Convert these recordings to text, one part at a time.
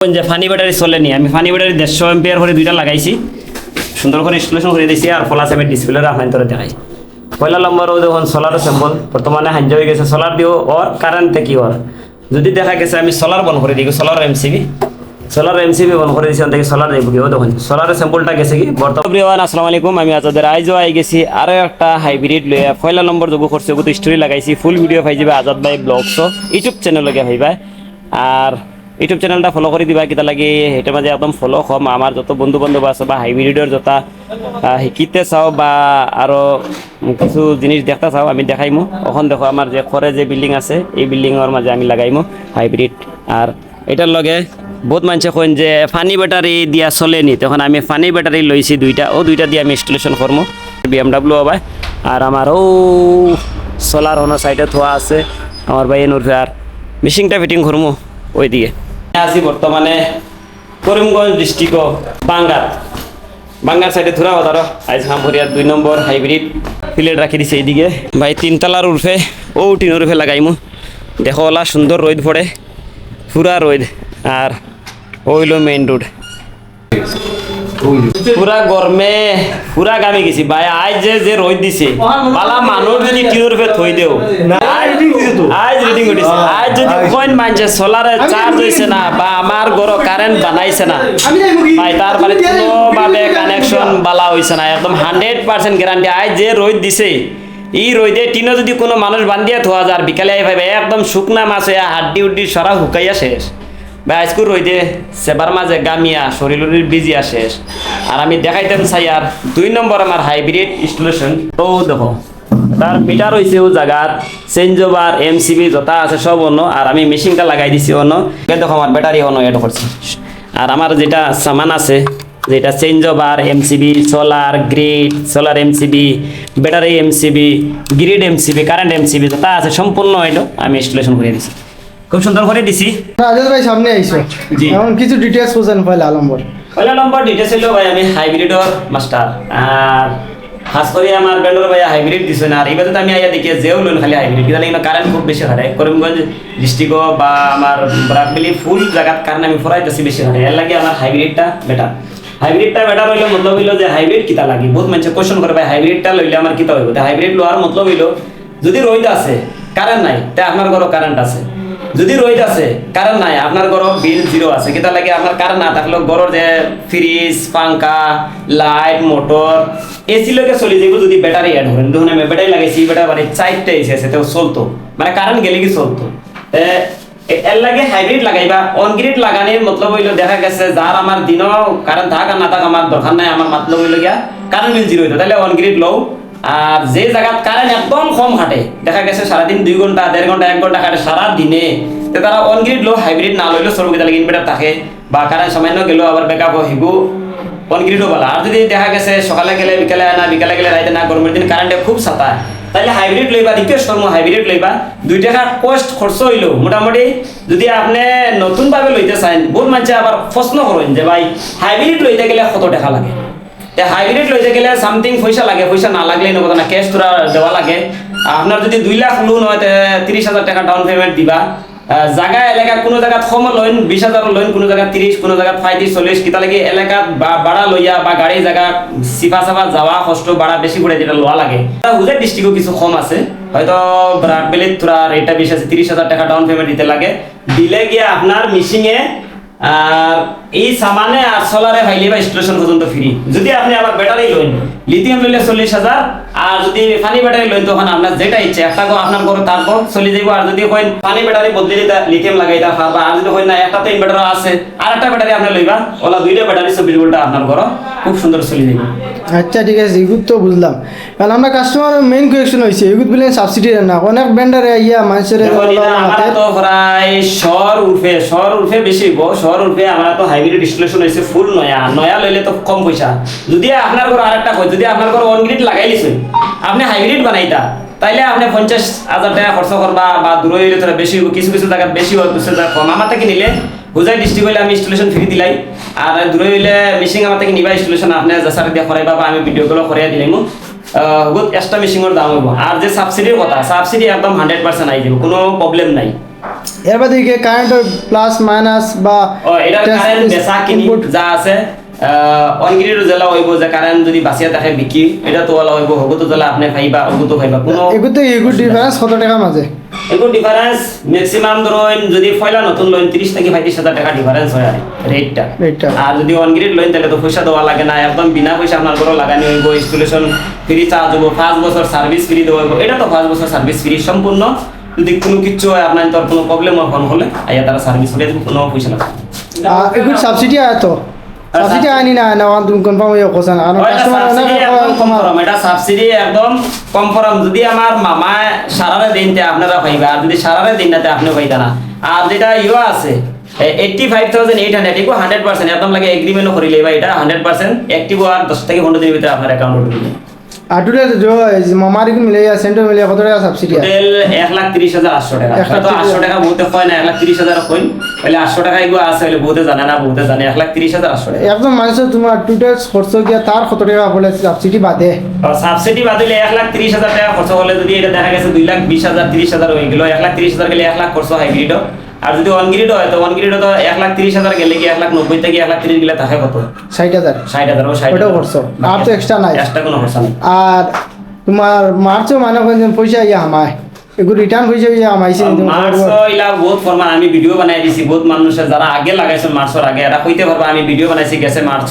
যে funny battery চলেনি, আমি ফানি ব্যাটারি 150 এম্পিয়ার করে দুইটা লাগাইছি, সুন্দর করে ইনস্টলেশন করে দিয়েছি আর প্লাস আমি ডিসপ্লের আপনার তোরা দেখাই। পয়লা নম্বরও দেখুন সোলার স্যাম্পল বর্তমানে হাঞ্জ হয়ে গেছে, সোলার দিও ওর কারেন্টে কি ওর যদি দেখা গেছে আমি সোলার বন্ধ করে দিই, সোলার এমসিবি বন্ধ করে দিয়েছি, থেকে সোলার যাইব কি ও দেখুন সোলারের স্যাম্পলটা গেছে কি বর্তমান। আসসালামু আলাইকুম, আমি আজাদের আইজও আই গেছি আরও একটা হাইব্রিড লইয়া পয়লা নম্বর যোগ করছে, ওগুলো স্টোরি লাগাইছি, ফুল ভিডিও পাই যাবে আজাদ ভাই ব্লগসও ইউটিউব চ্যানেলকে পাইবা। আর ইউটিউব চ্যানেলটা ফলো করে দিবা, কিতা লাগে সেটার মাঝে একদম ফলো কম আমার যত বন্ধু বান্ধব আছে বা হাইব্রিডের যত শিকিতে চাও বা আরও কিছু জিনিস দেখতে চাও আমি দেখাইমু। এখন দেখো আমার যে খরে যে বিল্ডিং আছে এই বিল্ডিংয়ের মাঝে আমি লাগাইমু হাইব্রিড। আর এটার লগে বহুত মানুষে কইন যে ফানি ব্যাটারি দিয়া চলেনি, তখন আমি ফানি ব্যাটারি লইছি দুইটা, দুইটা দিয়ে আমি ইনস্টলেশন করবো BMW হবে। আর আমার সোলার হনো সাইডে থোয়া আছে আমার ভাই এনুরফে, আর মেশিনটা ফিটিং করবো ওই দিকে আছি বর্তমানে করিমগঞ্জ ডিস্ট্রিক্ট বাঙ্গার সাইডে থুরা বাজারও আজ হামহরিয়ার 2 নম্বর হাইব্রিড প্লেট রাখি দিছে এইদিকে ভাই, 3 তলার উর্ফে টিনের উর্ফে লাগাইমু। দেখো ওলা সুন্দর রোদ পড়ে, পুরা রোদ, আর ওইলো মেইন রোড পুরা গরমে পুরা গামে গেছি ভাই। আজ যে রোদ দিছে বালা মানুষ যদি টিনের উপরে থই দেও আজ রিডিং করিছে, আজ যদি কইন মানছে সোলারে চার্জ হইছে না বা আমার ঘর কারেন্ট বানাইছে না ভাই, তার মানে কোনোভাবে কানেকশন বালা হইছে না, একদম 100% গ্যারান্টি। আজ যে রোদ দিছে এই রোদে টিনও যদি কোনো মানুষ বান্ধিয়া থোয়া যার বিকালে ভাই একদম শুকনা মাছ হইয়া হাড্ডি উড্ডি সরা হুকাইয়া শেষ ভাই। আজকুর রইদে সেবার মাঝে গামিয়া শরীরের বিজিয়া শেষ। আর আমি দেখাইতাম চাই আর 2 নম্বর আমার হাইব্রিড ইনস্টলেশন। তো দেখো তার মিটার হয়েছে ও জায়গার চেঞ্জ ওভার MCB যথা আছে সব অন্য, আর আমি মেশিনটা লাগাই দিছি অন্য। দেখো আমার ব্যাটারি অন্য এড করছি, আর আমার যেটা সামান আছে যেটা change over MCB, solar grid, solar MCB, battery MCB, grid MCB, current MCB যথা আছে সম্পূর্ণ এটা আমি ইনস্টলেশন করে দিছি, খুব সুন্দর করে দিছি। আজাদ ভাই সামনে আইছো, এখন কিছু ডিটেইলস বুঝেন পয়লা নম্বর ডিটেইলস হলো ভাই আমি হাইব্রিডর মাস্টার, আর খাস করে আমার ব্যান্ডর ভাই হাইব্রিড দিছে না। আর এবারে তো আমি আইয়া দেখি যেও লোন খালি হাইব্রিড, কিন্তু না কারেন্ট খুব বেশি হারে করিমগঞ্জ ডিস্ট্রিক্ট বা আমার ব্রাকবেলি ফুল জায়গাত কারণে আমি ফরাইতেছি বেশি হারে, এর লাগে আমার হাইব্রিডটা বেটার। হাইব্রিডটা বেটার হইলে মতলব হইলো যে হাইব্রিড কিতা লাগে, বহুত মানুষ কোশ্চেন করে ভাই হাইব্রিডটা লইলে আমার কিতা হইব। হাইব্রিড লোয়ার মতলব হইলো যদি রোদ আছে কারেন্ট নাই তা আপনার ঘর কারেন্ট আছে, যদি রোদ আছে কারেন্ট নাই আপনার ঘর বিল 0 আছে। কিতা লাগে আপনার কারেন্ট না থাকলেও ঘরের যে ফ্রিজ, পাঙ্খা, লাইট, মোটর, এসি লোকে চলে যাইব যদি ব্যাটারি অ্যাড করেন। দেখুন আমি ব্যাটারি লাগাইছি, ব্যাটারি মানে 4টা এসি আছে তেও চলতো, মানে কারেন্ট গেলে কি চলতো। এর লাগে হাইব্রিড লাগাইবা। অনগ্রিড লাগানোর মতলব হইলো দেখা গেছে যার আমার দিনও কারেন্ট থাক আর না থাক আমার দরকার নাই, আমার মতলব হইলো গিয়া কারেন্ট বিল 0 হইতো, তাহলে অনগ্রিড লও। আর যে জায়গাত কারেন্ট একদম কম খাটে, দেখা গেছে সারাদিন 2 ঘন্টা 1.5 ঘন্টা 1 ঘন্টা খাটে সারা দিনে, তো তারা অনগ্রিড লো হাইব্রিড না লইলেও সরব, তাহলে ইনভার্টার থাকে বা কারেন্ট সামান্য গেলেও আবার ব্যাকআপ হিবু অনগ্রিডও বলা। আর যদি দেখা গেছে সকালে গেলে বিকালে না, বিকালে গেলে রাইতে না, গরমের দিন কারেন্টে খুব ছাতা, তাহলে হাইব্রিড লইবা। রিকোয়েস্ট করবো হাইব্রিড লইবা। 2 টাকা কষ্ট খরচ হইলো মোটামুটি। যদি আপনি নতুন ভাবে লইতে চান, বহুত মানুষে আবার প্রশ্ন করেন যে ভাই হাইব্রিড লইতে গেলে কত টাকা লাগে। হাইব্রিড লইতে গেলে সামথিং পয়সা লাগে, পয়সা না লাগলে কথা না, ক্যাশ তোরা দেওয়া লাগে। আপনার যদি 2 লাখ লোন হয় 30,000 টাকা ডাউন পেমেন্ট দিবা। জায়গা এলাকা কোনো জায়গা কম লোন 20,000 লোন, কোনো জায়গা 30, কোনো জায়গা 35, 40, কিতা লাগে এলাকা বা ভাড়া লইয়া বা গাড়ি জায়গা সিফা সাফা যাওয়া কষ্ট ভাড়া বেশি করে যেটা লোয়া লাগে। হুজের ডিস্ট্রিক্টও কিছু কম আছে, হয়তো ব্রাকবেলিত তোরা রেটটা বেশি আছে, 30,000 টাকা ডাউন পেমেন্ট দিতে লাগে। দিলে গিয়ে আপনার মিশিংয়ে আর এই সামানে আর সোলারে ভাইলে বা ইনস্টলেশন পর্যন্ত ফ্রি। যদি আপনি আবার ব্যাটারি লোন লিথিয়াম লইলে 40,000, আর যদি ফানি ব্যাটারি লোন তখন আপনার যেটা ইচ্ছে একটা আপনার ঘরে তারপর চলে যাইব। আর যদি কইন ফানি ব্যাটারি বদলে দিতে লিথিয়াম লাগাইতা পারবা, আর যদি কইন না একটা তো ইনভার্টার আছে আর একটা ব্যাটারি আপনি লইবা, ওলা 2টা ব্যাটারি 24 ভোল্ট আপনার ঘর খুব সুন্দর চলে যাবে। আচ্ছা ঠিক আছে, এগুলো তো বুঝলাম। কারণ আমরা কাস্টমার মেইন কোয়েশ্চন হইছে এগুলো বলে সাবসিডি না, অনেক ভেন্ডারে ইয়া মানুষের আমরা তো প্রায় শহর উর্ফে বেশি হইব। শহর উর্ফে আমরা তো হাইব্রিড ইনস্টলেশন হইছে ফুল নয়া লইলে তো কম পয়সা। যদি আপনার ঘর আরেকটা কই, যদি আপনার ঘর অনগ্রিড লাগাই লিছেন আপনি হাইব্রিড বানাইতা, তাইলে আপনি 50,000 টাকা খরচ করবা, বা দূর হইলে তোরা বেশি কিছু কিছু জায়গা বেশি হয়, কিছু জায়গা কম। আমার থেকে নিলে হুজাই ডিস্ট্রিক্ট হইলে আমি ইনস্টলেশন ফ্রি দিলাই, আর দূরে হইলে মেশিন আমার থেকে নিবা ইনস্টলেশন আপনি যাচার দিয়ে করাইবা বা আমি ভিডিওগুলো করাই দিলাম। বহুত এক্সট্রা মেশিনের দাম হইব। আর যে সাবসিডির কথা, সাবসিডি একদম 100% আই যাব, কোনো প্রবলেম নাই। এর বাদে কি কারেন্টের প্লাস মাইনাস বা ও এটা কারেন্ট বেচা কিনি যা আছে অনগ্রিড জেলা হইব যে কারেন্ট যদি বাঁচিয়া থাকে বিকি এটা তো ওলা হইব হগতো জেলা আপনি খাইবা হগতো খাইবা কোনো এগুলো ডিফারেন্স কত টাকা মাঝে এগুলো ডিফারেন্স ম্যাক্সিমাম ধরুন যদি পয়লা নতুন লোন 30 থেকে 35,000 টাকা ডিফারেন্স হয় আর রেটটা আর যদি অনগ্রিড লোন তাহলে তো পয়সা দেওয়া লাগে না একদম বিনা পয়সা আপনার ঘরে লাগানি হইব ইনস্টলেশন ফ্রি চার্জ হইব 5 বছর সার্ভিস ফ্রি দেওয়া হইব এটা তো 5 বছর সার্ভিস ফ্রি সম্পূর্ণ যদি কোনো কিছু হয় আপনার তোর কোনো প্রবলেম ফোন হলে আইয়া তারা সার্ভিস করে দেবে কোনো পয়সা লাগে এগুলো সাবসিডি আয় তো সাবসিডি আনি না না তুমি কনফার্ম হয়ে কোসা না কারণ কাস্টমার অনেক এটা সাবসিডি একদম কনফার্ম যদি আমার মামা সারারে দিনতে আপনারা পাইবা আর যদি সারারে দিন নাতে আপনি পাইতা না আর যেটা ইও আছে 85,800 এগো 100% একদম লাগে এগ্রিমেন্টও করিলে বা এটা 100% অ্যাক্টিভ আর 10 থেকে 15 দিনের ভিতরে আপনার অ্যাকাউন্টে ঢুকবে আর টোটাল जो মামারি को मिले या सेंटर मिले কত টাকা সাবসিডি টোটাল 1,30,800 টাকা তো 800 টাকা বহুতে হয় না 1,30,000 কইন তাহলে 800 টাকা এগো আছে বলে বহুতে জানে না বহুতে জানে 1,30,800 টাকা একদম মানুষ তোমার টোটাল খরচ গিয়া তার কত টাকা বলে সাবসিডি বাদে সাবসিডি বাদলে 1,30,000 টাকা খরচ হলে যদি এটা দেখা গেছে 2,20,000 30,000 হয়ে গেল 1,30,000 গেলে 1 লাখ খরচ হাইব্রিড আর যদি অনগ্রিড হয় তো অনগ্রিড তো 1,30,000 গেলে কি 1,90,000 থেকে 1,30,000 গেলে থাকে কত 60,000 60,000 ও 60,000 ওটাও খরচ আর তো এক্সট্রা নাই এক্সট্রা কোনো খরচ নেই আর তোমার মার্চও মানে কোন পয়সা ইয়া আমায় এগুলো রিটার্ন পয়সা ইয়া আমাইছে মার্চ ইলা বহুত ফরমান আমি ভিডিও বানাই দিছি বহুত মানুষের যারা আগে লাগাইছে মার্চের আগে এরা কইতে পারবা আমি ভিডিও বানাইছি গেছে মার্চ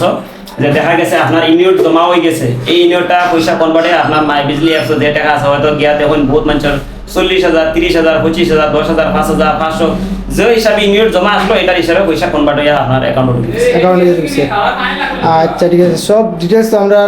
যে দেখা গেছে আপনার ইউনিট জমা হয়ে গেছে এই ইউনিটটা পয়সা কনভার্টে আপনার মাই বিজলি 100 যে টাকা আছে হয়তো গিয়া দেখুন বহুত মানুষের 40,000 30,000 25,000 10,000 5,000 500 যে হিসাবে ইউনিট জমা আসলো এটার হিসাবে পয়সা কনভার্ট হয়ে আপনার অ্যাকাউন্টে ঢুকছে অ্যাকাউন্টে ঢুকছে আচ্ছা ঠিক আছে সব ডিটেইলস তো আমরা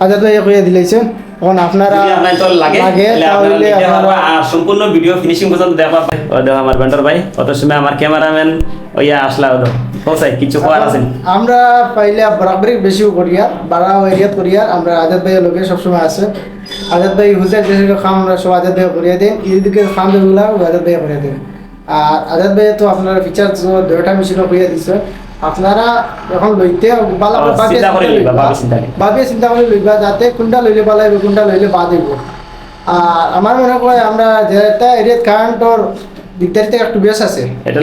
আজাদ ভাই কইয়া দিলাইছেন এখন আপনারা যদি আপনার তো লাগে তাহলে আপনারা আর সম্পূর্ণ ভিডিও ফিনিশিং পর্যন্ত দেখবা ও দেখো আমার ভেন্ডর ভাই কত সময় আমার ক্যামেরাম্যান ওইয়া আসলা ওদো কোসাই কিছু কোয়ার আছে আমরা পাইলে বরাবরই বেশি করিয়া বাড়া এরিয়া করিয়া আমরা আজাদ ভাইয়ের লোকে সবসময় আছে আজাদ ভাই হুজের যে কাম আমরা সব আজাদ ভাই করিয়া দেন এইদিকে কাম যেগুলো আজাদ ভাই করিয়া দেন আর আজাদ ভাই তো আপনারা ফিচার দুটা মেশিনও করিয়া দিছে আপনারা এখন লইতে ভাবিয়ে চিন্তা করে লইবা যাতে কোনটা লইলে ভালো হবে কোনটা লইলে বাদ হইব আর আমার মনে হয় আমরা যেটা এরিয়াত কারেন্টর দিকদারিতে একটু বেশ আছে এটা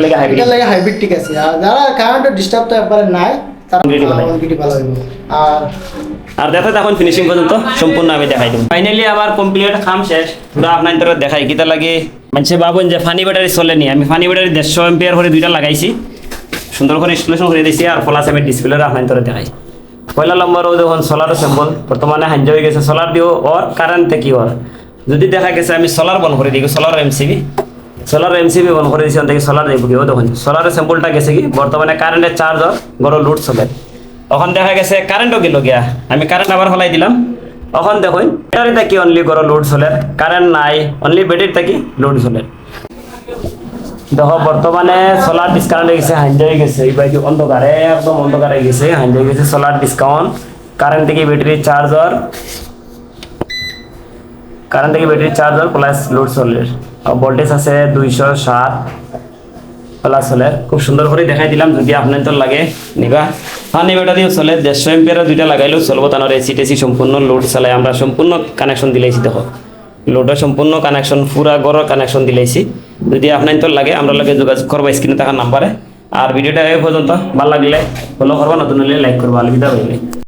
লাগে হাইব্রিড ঠিক আছে আর যারা কারেন্টের ডিস্টার্ব তো একবারে নাই তারা অনগ্রিড ভালো হইব আর দেখো এখন ফিনিশিং পর্যন্ত সম্পূর্ণ আমি দেখাই দেব ফাইনালি আমার কমপ্লিট কাম শেষ পুরো আপনার তোর দেখাই কিটা লাগে মানুষে ভাবুন যে ফানি ব্যাটারি চলেনি আমি ফানি ব্যাটারি 150 এম্পিয়ার করে দুইটা লাগাইছি সুন্দর করে ইনস্টলেশন করে দিয়েছি আর ফলাস আমি ডিসপ্লে আপনার তোর দেখাই পয়লা নম্বর ও দেখুন সোলার স্যাম্পল বর্তমানে হাঞ্জ হয়ে গেছে সোলার দিও ওর কারেন্ট থেকে ওর যদি দেখা গেছে আমি সোলার বন্ধ করে দিই সোলার এমসিবি বন্ধ করে দিয়েছি থেকে সোলার দেবো কি ও দেখুন সোলারের স্যাম্পলটা গেছে কি বর্তমানে কারেন্টের চার্জর বড় লোড চলে এখন দেখা গেছে কারেন্টও গেল গিয়া আমি কারেন্ট আবার ফলাই দিলাম এখন দেখুন ব্যাটারি থাকি অনলি বড় লোড চলে কারেন্ট নাই অনলি ব্যাটারি থাকি লোড চলে দেখো বর্তমানে সোলার ডিসকাউন্ট হয়ে গেছে হাইন্ড হয়ে গেছে এই বাইক অন্ধকারে একদম অন্ধকারে গেছে হাইন্ড হয়ে গেছে সোলার ডিসকাউন্ট কারেন্ট থেকে battery charger plus load solar আর ভোল্টেজ আছে 207 প্লাস সোলার খুব সুন্দর করে দেখাই দিলাম যদি আপনার তো লাগে নিবা ফানি ব্যাটারিও চলে 150 এম্পিয়ারের দুইটা লাগাইলেও চলবো তানোর এসি টেসি সম্পূর্ণ লোড চালাই আমরা সম্পূর্ণ কানেকশন দিলাইছি দেখো লোডের সম্পূর্ণ কানেকশন পুরা ঘরের কানেকশন দিলাইছি যদি আপনার তো লাগে আমরা লাগে যোগাযোগ করবো স্ক্রিনে থাকা নাম্বারে আর ভিডিওটা এই পর্যন্ত ভালো লাগলে ফলো করবা নতুন হলে লাইক করবা আলবিদা ভাই